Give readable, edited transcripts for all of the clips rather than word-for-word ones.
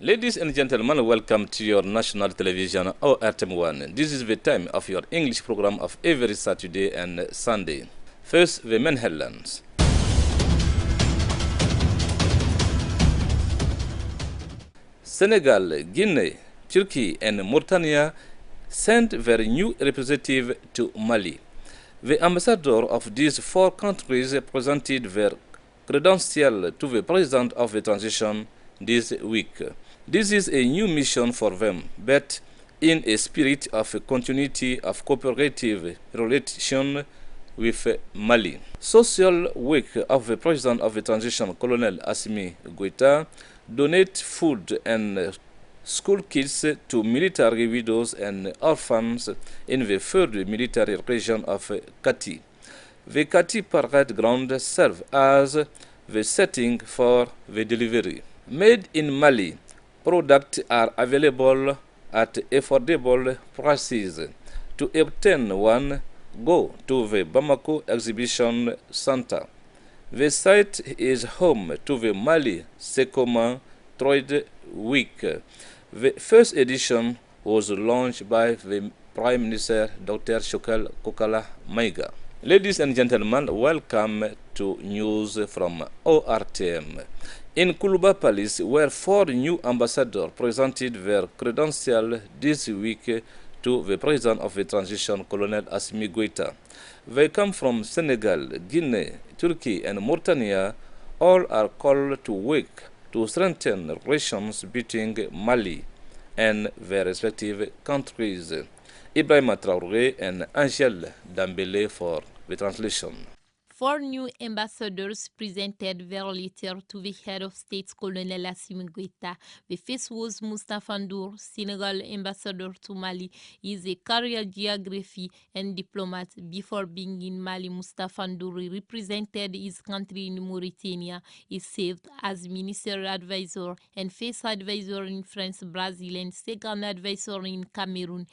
Ladies and gentlemen, welcome to your national television ORTM1. This is the time of your English program of every Saturday and Sunday. First, the main headlines. Senegal, Guinea, Turkey, and Mauritania sent their new representative to Mali. The ambassador of these four countries presented their credentials to the president of the transition this week. This is a new mission for them, but in a spirit of continuity of cooperative relation with Mali. Social week of the president of the transition, Colonel Assimi Goïta, donate food and school kits to military widows and orphans in the third military region of Kati. The Kati parade ground serves as the setting for the delivery. Made in Mali, products are available at affordable prices. To obtain one, go to the Bamako Exhibition Center. The site is home to the Mali Sekoma Trade Week. The first edition was launched by the Prime Minister Dr. Shokal Kokala Maiga. Ladies and gentlemen, welcome to news from ORTM. In Kuluba Palace, where four new ambassadors presented their credentials this week to the president of the transition, Colonel Assimi Goïta. They come from Senegal, Guinea, Turkey, and Mauritania. All are called to work to strengthen relations between Mali and their respective countries. Ibrahima Traoré and Angel Dambele for the translation. Four new ambassadors presented their letter to the head of state, Colonel Assimi Goïta. The first was Moustapha Ndour, Senegal ambassador to Mali. He is a career geography and diplomat. Before being in Mali, Moustapha Ndour represented his country in Mauritania. He served as minister advisor and first advisor in France, Brazil, and second advisor in Cameroon.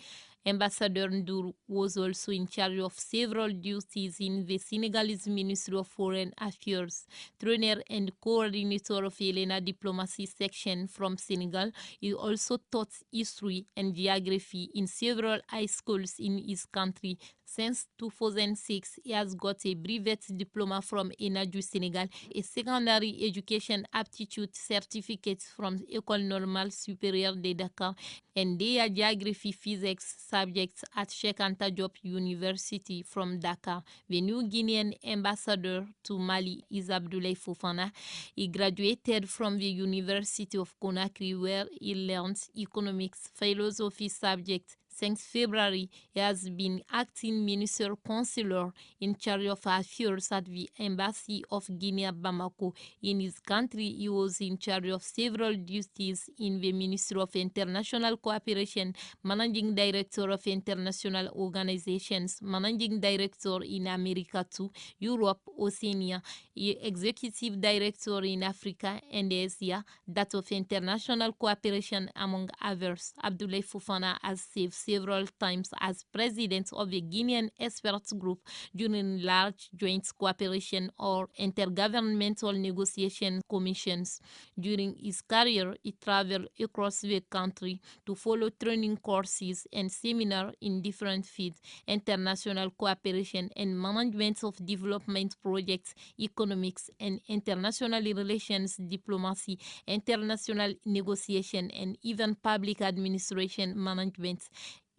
Ambassador Ndour was also in charge of several duties in the Senegalese Ministry of Foreign Affairs. Trainer and coordinator of Helena Diplomacy Section from Senegal, he also taught history and geography in several high schools in his country. Since 2006, he has got a brevet diploma from ENA du Senegal, a secondary education aptitude certificate from École Normale Supérieure de Dakar, and their geography physics subjects at Cheikh Anta Diop University from Dakar. The new Guinean ambassador to Mali is Abdoulaye Fofana. He graduated from the University of Conakry, where he learned economics, philosophy subjects. Since February, he has been acting minister consular in charge of affairs at the Embassy of Guinea, Bamako. In his country, he was in charge of several duties in the Ministry of International Cooperation, managing director of international organizations, managing director in America 2, Europe, Oceania, executive director in Africa and Asia, that of international cooperation, among others. Abdoulaye Fofana has served several times as president of the Guinean Experts Group during large joint cooperation or intergovernmental negotiation commissions. During his career, he traveled across the country to follow training courses and seminars in different fields: international cooperation and management of development projects, economics and international relations, diplomacy, international negotiation, and even public administration management.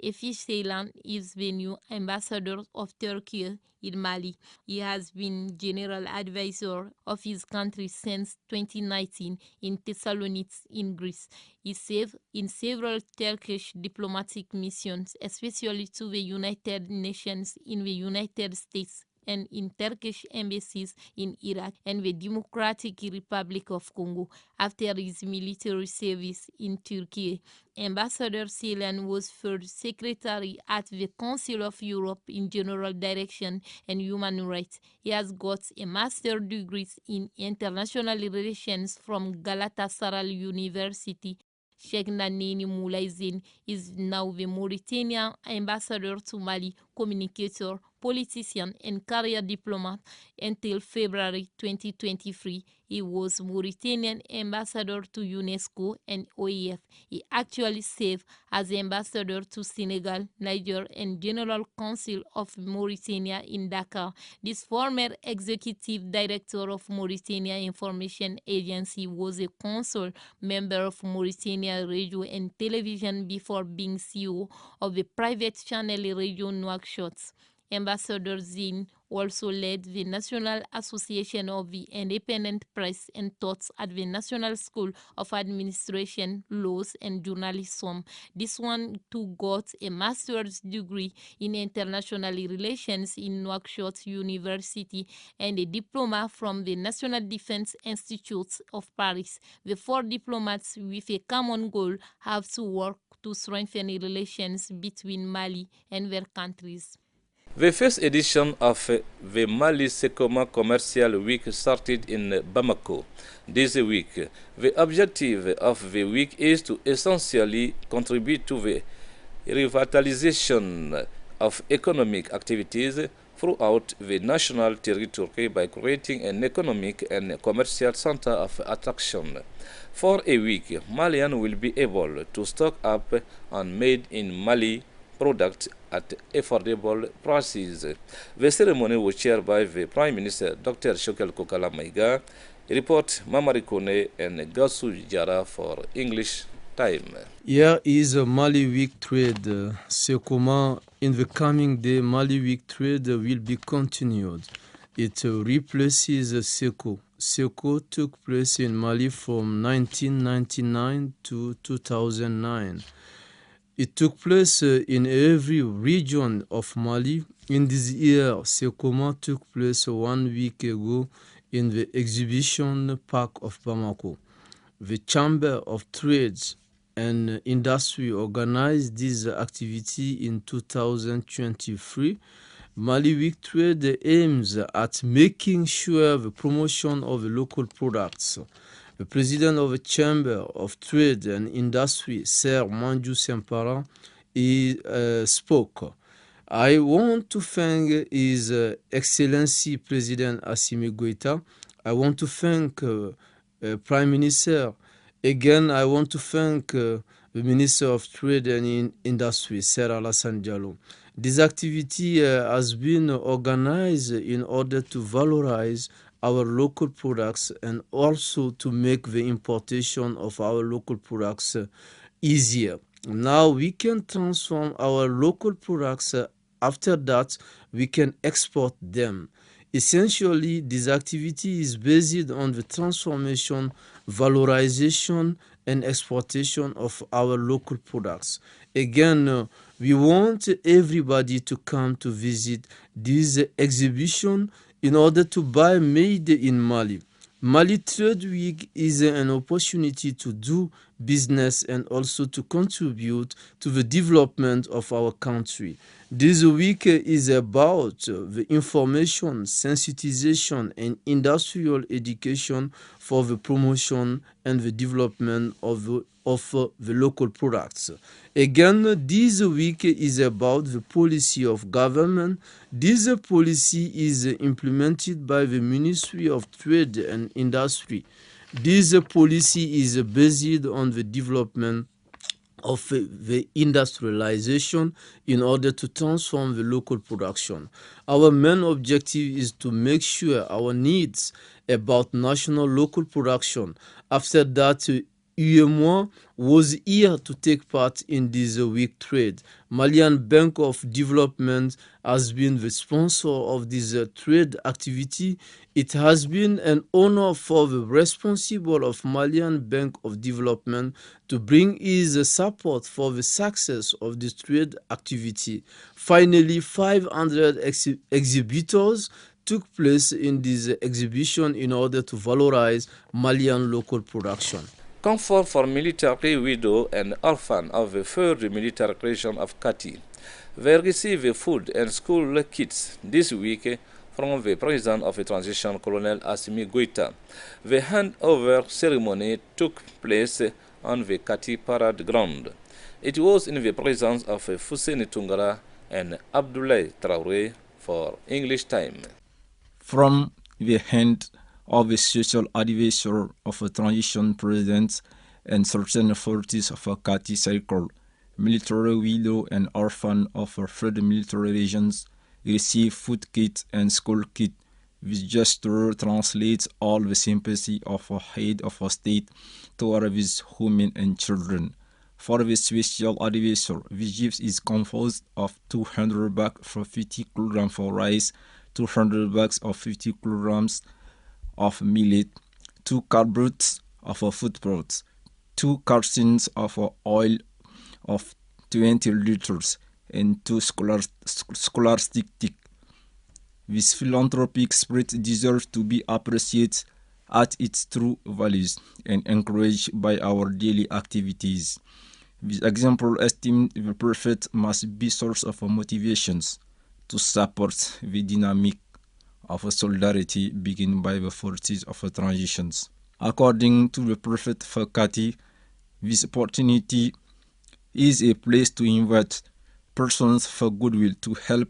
Efish Ceylan is the new ambassador of Turkey in Mali. He has been general advisor of his country since 2019 in Thessaloniki in Greece. He served in several Turkish diplomatic missions, especially to the United Nations, in the United States, and in Turkish embassies in Iraq and the Democratic Republic of Congo. After his military service in Turkey, Ambassador Ceylan was first secretary at the Council of Europe in General Direction and Human Rights. He has got a master's degree in international relations from Galatasaray University. Sheikh Nanini Moulaizine is now the Mauritanian ambassador to Mali, communicator, politician and career diplomat until February 2023. He was Mauritanian ambassador to UNESCO and OEF. He actually served as ambassador to Senegal, Niger, and General Council of Mauritania in Dakar. This former executive director of Mauritania Information Agency was a council member of Mauritania Radio and Television before being CEO of a private channel Radio Nouakchott. Ambassador Zine also led the National Association of the Independent Press and taught at the National School of Administration, Laws, and Journalism. This one too got a master's degree in international relations in Nouakchott University and a diploma from the National Defense Institute of Paris. The four diplomats with a common goal have to work to strengthen relations between Mali and their countries. The first edition of the Mali Sekoma Commercial Week started in Bamako this week. The objective of the week is to essentially contribute to the revitalization of economic activities throughout the national territory by creating an economic and commercial center of attraction. For a week, Malians will be able to stock up on made in Mali products at affordable prices. The ceremony was chaired by the Prime Minister Dr. Shokel Kokala Maiga. Report Mamari Kone and Gasu Jara for English Time. Here is a Mali Week trade. Sekoma, in the coming day, Mali Week trade will be continued. It replaces Seko. Seko took place in Mali from 1999 to 2009. It took place in every region of Mali. In this year, Sekoma took place 1 week ago in the exhibition park of Bamako. The Chamber of Trades and Industry organized this activity in 2023. Mali Week Trade aims at making sure the promotion of the local products. The president of the Chamber of Trade and Industry, Sir Manju Sempara, spoke. I want to thank His Excellency President Assimi Goïta. I want to thank Prime Minister. Again, I want to thank the Minister of Trade and Industry, Sir Alassane Diallo. This activity has been organized in order to valorize our local products and also to make the importation of our local products easier. Now we can transform our local products. After that, we can export them. Essentially, this activity is based on the transformation, valorization, and exportation of our local products. Again, we want everybody to come to visit this exhibition in order to buy made in Mali. Mali Trade Week is an opportunity to do business and also to contribute to the development of our country. This week is about the information, sensitization, and industrial education for the promotion and the development of the local products. Again, this week is about the policy of government. This policy is implemented by the Ministry of Trade and Industry. This policy is based on the development of the industrialization in order to transform the local production. Our main objective is to make sure our needs about national local production. After that, UEMOA was here to take part in this week trade. Malian Bank of Development has been the sponsor of this trade activity. It has been an honor for the responsible of Malian Bank of Development to bring his support for the success of this trade activity. Finally, 500 exhibitors took place in this exhibition in order to valorize Malian local production. Comfort for military widow and orphan of the 3rd military region of Kati. They receive food and school kits this week from the President of the Transition, Colonel Assimi Goïta. The handover ceremony took place on the Kati Parade Ground. It was in the presence of Fousseni Tungara and Abdoulaye Traoré, for English time. From the hand of a social advisor of a transition president and certain authorities of a Kati circle, military widow and orphan of third military regions receive food kit and school kit. This gesture translates all the sympathy of a head of a state toward these women and children. For the special advisor, the gift is composed of 200 bags for 50 kilograms for rice, 200 bags of 50 kilograms of millet, 2 cartons of food products, 2 cartons of oil of 20 liters, and 2 scholastic stick. This philanthropic spirit deserves to be appreciated at its true values and encouraged by our daily activities. This example esteemed the prophet must be source of motivations to support the dynamic of solidarity begin by the forces of transitions. According to the prophet Fakati, this opportunity is a place to invite persons for goodwill to help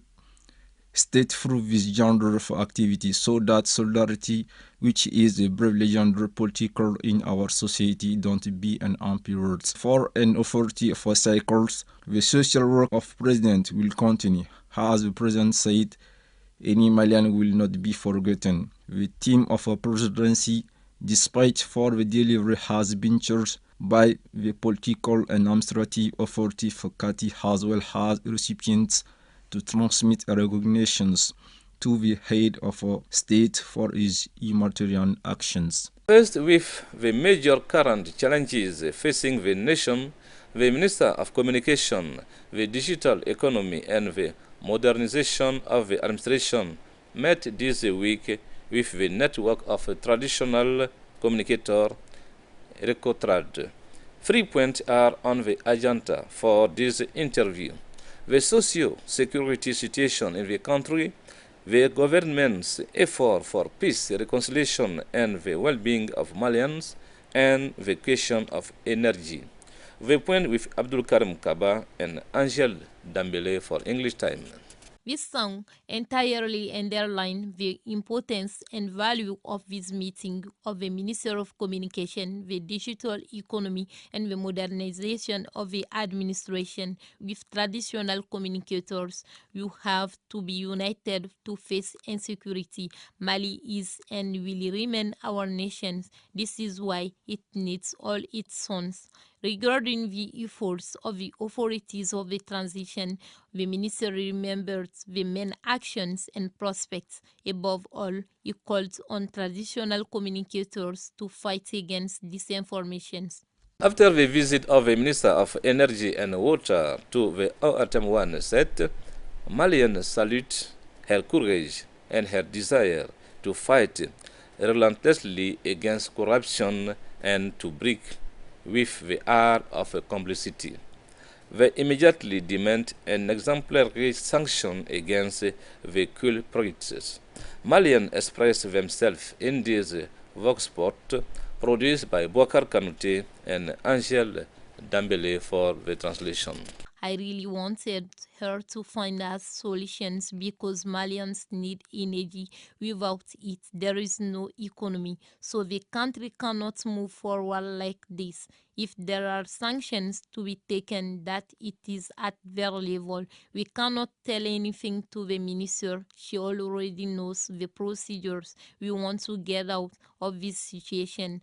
state through this genre of activity so that solidarity, which is a brave legendary political in our society, don't be an empty words. For an authority for cycles, the social work of president will continue. As the president said, any Malian will not be forgotten. The team of a presidency, despite for the delivery, has been charged by the political and administrative authority for Kati as well as recipients to transmit recognitions to the head of a state for his humanitarian actions. Faced with the major current challenges facing the nation, the Minister of Communication, the digital economy and the modernization of the administration met this week with the network of traditional communicator Recotrad. 3 points are on the agenda for this interview: the socio-security situation in the country, the government's effort for peace, reconciliation, and the well-being of Malians, and the question of energy. The point with Abdul Karim Kaba and Angel Dambele for English time. This song entirely underlines the importance and value of this meeting of the Minister of Communication, the digital economy, and the modernization of the administration. With traditional communicators, you have to be united to face insecurity. Mali is and will remain our nation. This is why it needs all its sons. Regarding the efforts of the authorities of the transition, the minister remembered the main actions and prospects. Above all, he called on traditional communicators to fight against disinformation. After the visit of the Minister of Energy and Water to the OATM-1 set, Malians salute her courage and her desire to fight relentlessly against corruption and to break with the art of complicity. They immediately demand an exemplary sanction against the culprits. Malians express themselves in this vox pop produced by Bakary Kanouté and Angel Dambele for the translation. I really wanted her to find us solutions because Malians need energy. Without it, there is no economy. So the country cannot move forward like this. If there are sanctions to be taken, that it is at their level. We cannot tell anything to the minister. She already knows the procedures. We want to get out of this situation.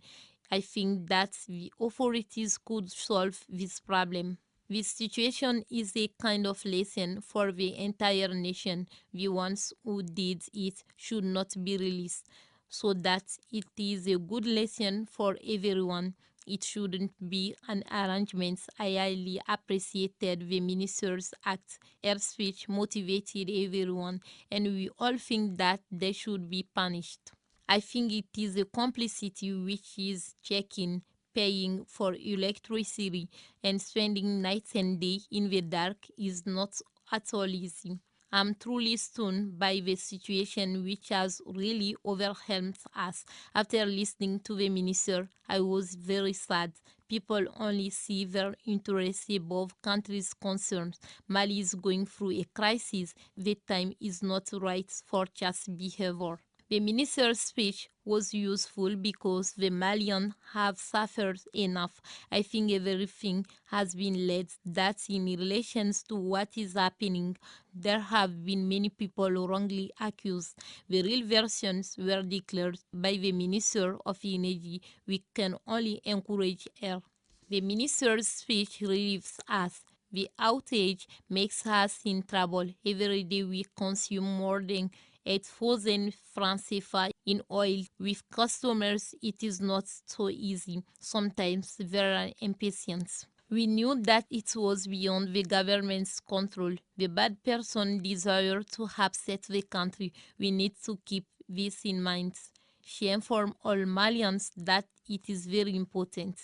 I think that the authorities could solve this problem. This situation is a kind of lesson for the entire nation. The ones who did it should not be released, so that it is a good lesson for everyone. It shouldn't be an arrangement. I highly appreciated the minister's act. Her speech motivated everyone, and we all think that they should be punished. I think it is a complicity which is checking, paying for electricity and spending nights and day in the dark is not at all easy. I'm truly stunned by the situation which has really overwhelmed us. After listening to the minister, I was very sad. People only see their interests above countries' concerns. Mali is going through a crisis. The time is not right for just behavior. The minister's speech was useful because the Malians have suffered enough. I think everything has been laid that in relation to what is happening, there have been many people wrongly accused. The real versions were declared by the Minister of Energy. We can only encourage her. The minister's speech relieves us. The outage makes us in trouble. Every day we consume more than 8,000 francs CFA in oil. With customers, it is not so easy. Sometimes there are impatience. We knew that it was beyond the government's control. The bad person desired to upset the country. We need to keep this in mind. She informed all Malians that it is very important,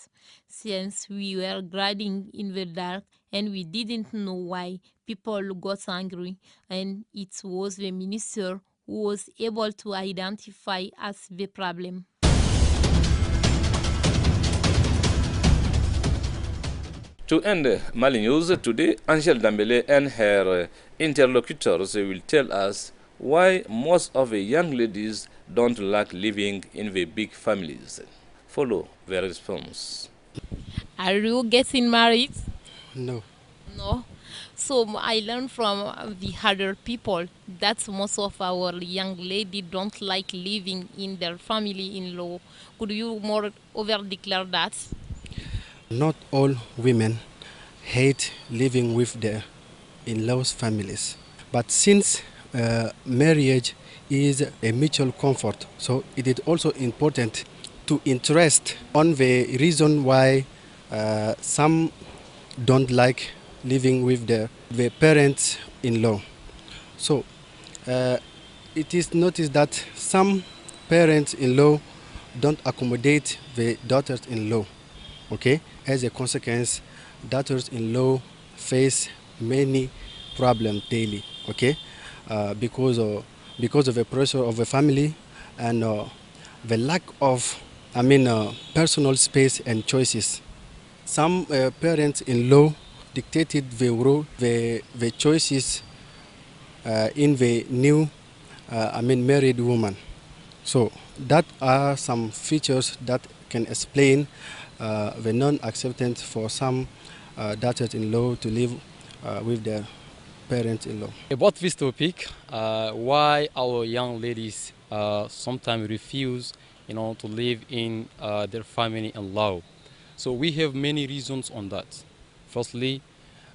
since we were grinding in the dark and we didn't know why. People got angry, and it was the minister who was able to identify as the problem. To end Mali News today, Angel Dambele and her interlocutors will tell us why most of the young ladies don't like living in the big families. Follow their response. Are you getting married? No. No. So I learned from the other people that most of our young ladies don't like living in their family-in-law. Could you more over declare that? Not all women hate living with their in-laws' families. But since marriage is a mutual comfort, so it is also important to interest on the reason why some don't like living with their parents-in-law. So it is noticed that some parents-in-law don't accommodate the daughters-in-law. Okay, as a consequence, daughters-in-law face many problems daily. Okay, because of the pressure of the family and the lack of, personal space and choices. Some parents-in-law dictated the rule, the choices in the new, married woman. So that are some features that can explain the non-acceptance for some daughters-in-law to live with their parents-in-law. About this topic, why our young ladies sometimes refuse, to live in their family-in-law. So we have many reasons on that. Firstly,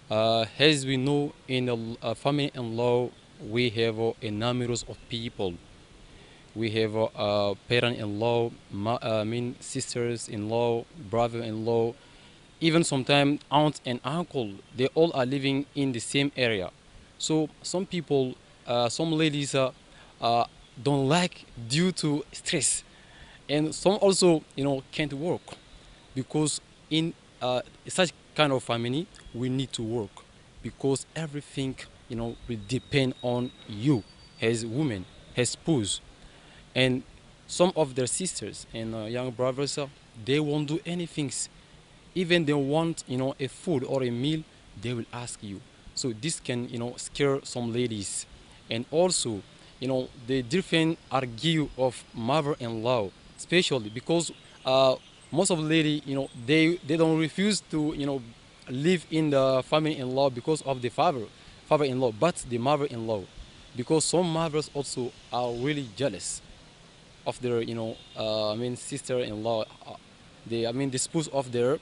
as we know, in a family-in-law, we have a numerous of people. We have parent-in-law, sisters-in-law, brother-in-law, even sometimes aunt and uncle. They all are living in the same area. So some people, some ladies don't like due to stress, and some also, can't work because in such kind of family we need to work because everything, will depend on you as women, as spouse. And some of their sisters and young brothers, they won't do anything. Even they want, a food or a meal, they will ask you. So this can, scare some ladies. And also, the different argue of mother-in-law, especially because most of the ladies, they don't refuse to, live in the family-in-law because of the father-in-law, but the mother-in-law, because some mothers also are really jealous of their, sister-in-law, the spouse of their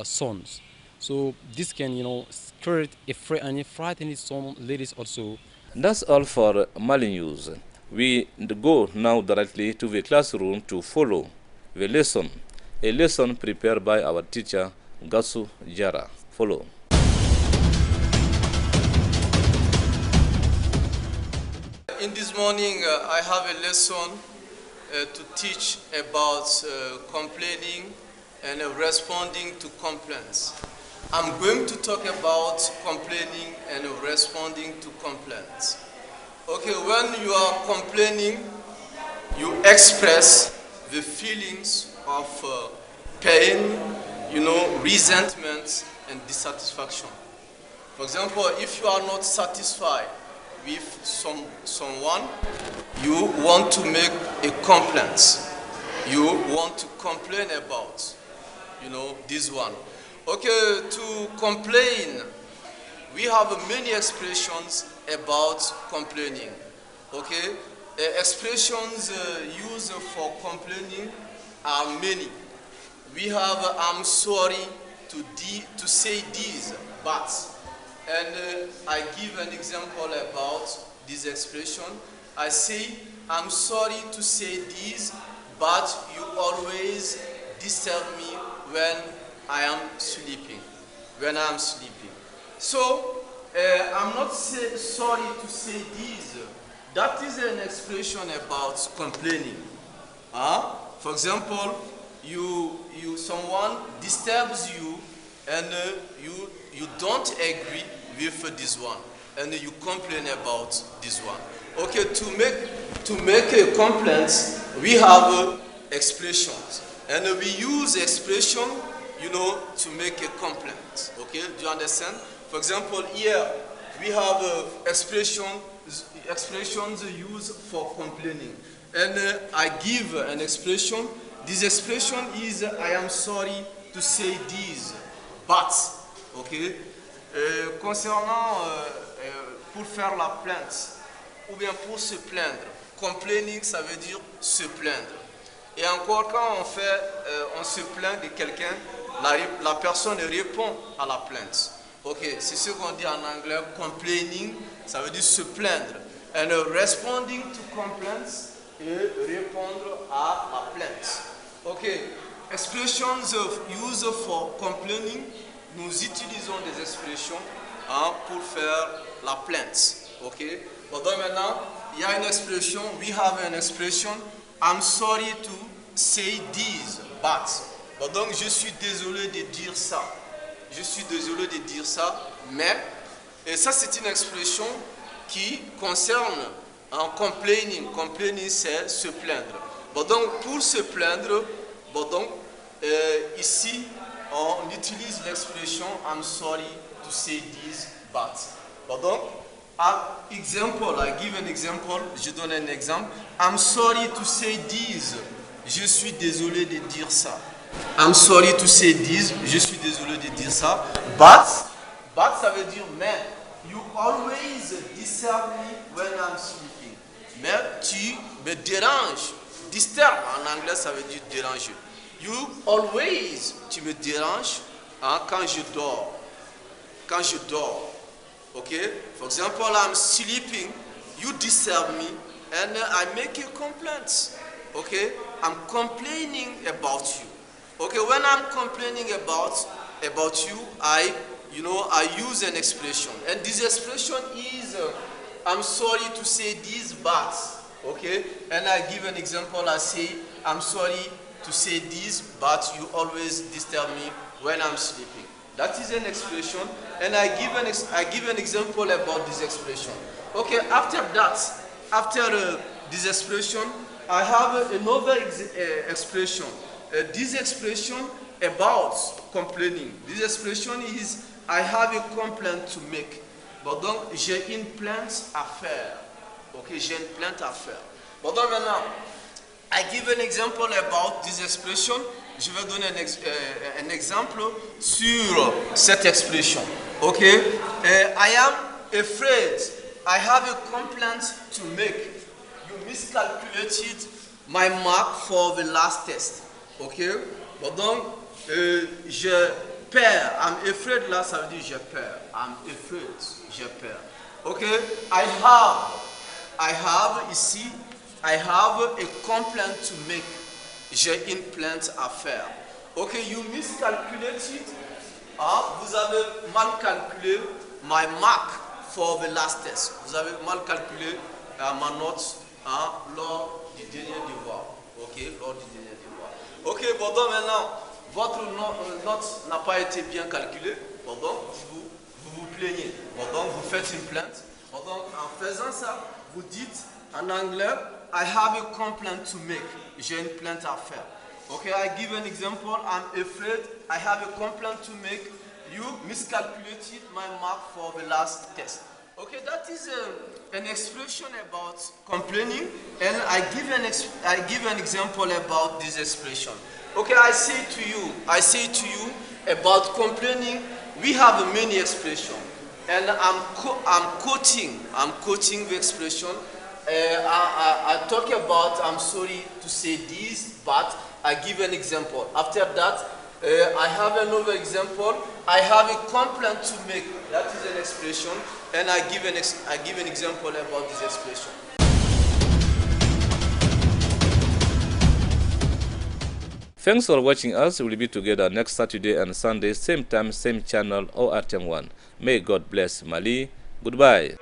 sons. So this can, create and frighten some ladies also. That's all for Mali News. We go now directly to the classroom to follow the lesson, a lesson prepared by our teacher, Gasu Jara. Follow. In this morning, I have a lesson to teach about complaining and responding to complaints. I'm going to talk about complaining and responding to complaints. Okay, when you are complaining, you express the feelings of pain, resentment and dissatisfaction. For example, if you are not satisfied with someone, you want to make a complaint. You want to complain about, this one. Okay, to complain, we have many expressions about complaining. Okay, expressions used for complaining are many. We have I'm sorry to say this, but, and I give an example about this expression. I say I'm sorry to say this, but you always disturb me when I am sleeping. So I'm not sorry to say this. That is an expression about complaining. For example, someone disturbs you, and you don't agree with this one, and you complain about this one. Okay, to make a complaint, we have expressions, and we use expression, to make a complaint. Okay, do you understand? For example, here we have expressions used for complaining, and I give an expression. This expression is I am sorry to say this, but. Okay, concernant pour faire la plainte ou bien pour se plaindre, complaining ça veut dire se plaindre. Et encore quand on se plaint de quelqu'un, la personne répond à la plainte. Ok, c'est ce qu'on dit en anglais, complaining, ça veut dire se plaindre. And responding to complaints et répondre à la plainte. Ok, expressions used for complaining, nous utilisons des expressions pour faire la plainte. Ok, donc maintenant, il y a une expression, we have an expression, I'm sorry to say this, but. Donc je suis désolé de dire ça. Mais, et ça c'est une expression qui concerne en complaining. Complaining c'est se plaindre. Donc pour se plaindre, ici on utilise l'expression I'm sorry to say this, but. Donc, I give an example, je donne un exemple. I'm sorry to say this. Je suis désolé de dire ça. I'm sorry to say this. Je suis désolé de dire ça. But ça veut dire mais. You always disturb me when I'm sleeping. Mais tu me déranges. Disturb en anglais ça veut dire déranger. You always, tu me déranges quand je dors. Okay? For example, I'm sleeping, you disturb me, and I make a complaint. Okay? I'm complaining about you. Okay, when I'm complaining about you, I use an expression. And this expression is, I'm sorry to say this, but. Okay? And I give an example, I say, I'm sorry to say this, but you always disturb me when I'm sleeping. That is an expression, and I give an example about this expression. Okay, after this expression, I have another expression. This expression about complaining. This expression is I have a complaint to make. Bon, donc j'ai une plainte à faire. Ok, j'ai une plainte à faire. Bon, donc maintenant, I give an example about this expression. Je vais donner un exemple sur cette expression. Ok, I am afraid. I have a complaint to make. You miscalculated my mark for the last test. Ok, bon, donc je perds. I'm afraid là, ça veut dire je perds. I'm afraid, je perds. Ok, I have ici. I have a complaint to make. J'ai une plainte à faire. Ok, you miscalculated. Vous avez mal calculé my mark for the last test. Vous avez mal calculé ma note lors du dernier devoir. Ok, lors du dernier devoir. Ok, bon donc maintenant, votre note n'a pas été bien calculée. Bon donc, vous vous plaignez. Bon donc, vous faites une plainte. Bon donc, en faisant ça, vous dites en anglais, I have a complaint to make. J'ai une plainte à faire. Okay, I give an example. I'm afraid I have a complaint to make. You miscalculated my mark for the last test. Okay, that is an expression about complaining, and I give an example about this expression. Okay, I say to you about complaining. We have many expressions, and I'm quoting the expression. I talk about I'm sorry to say this, but I give an example. After that, I have another example. I have a complaint to make. That is an expression, and I give an example about this expression. Thanks for watching us. We'll be together next Saturday and Sunday, same time, same channel, ORTM1. May God bless Mali. Goodbye.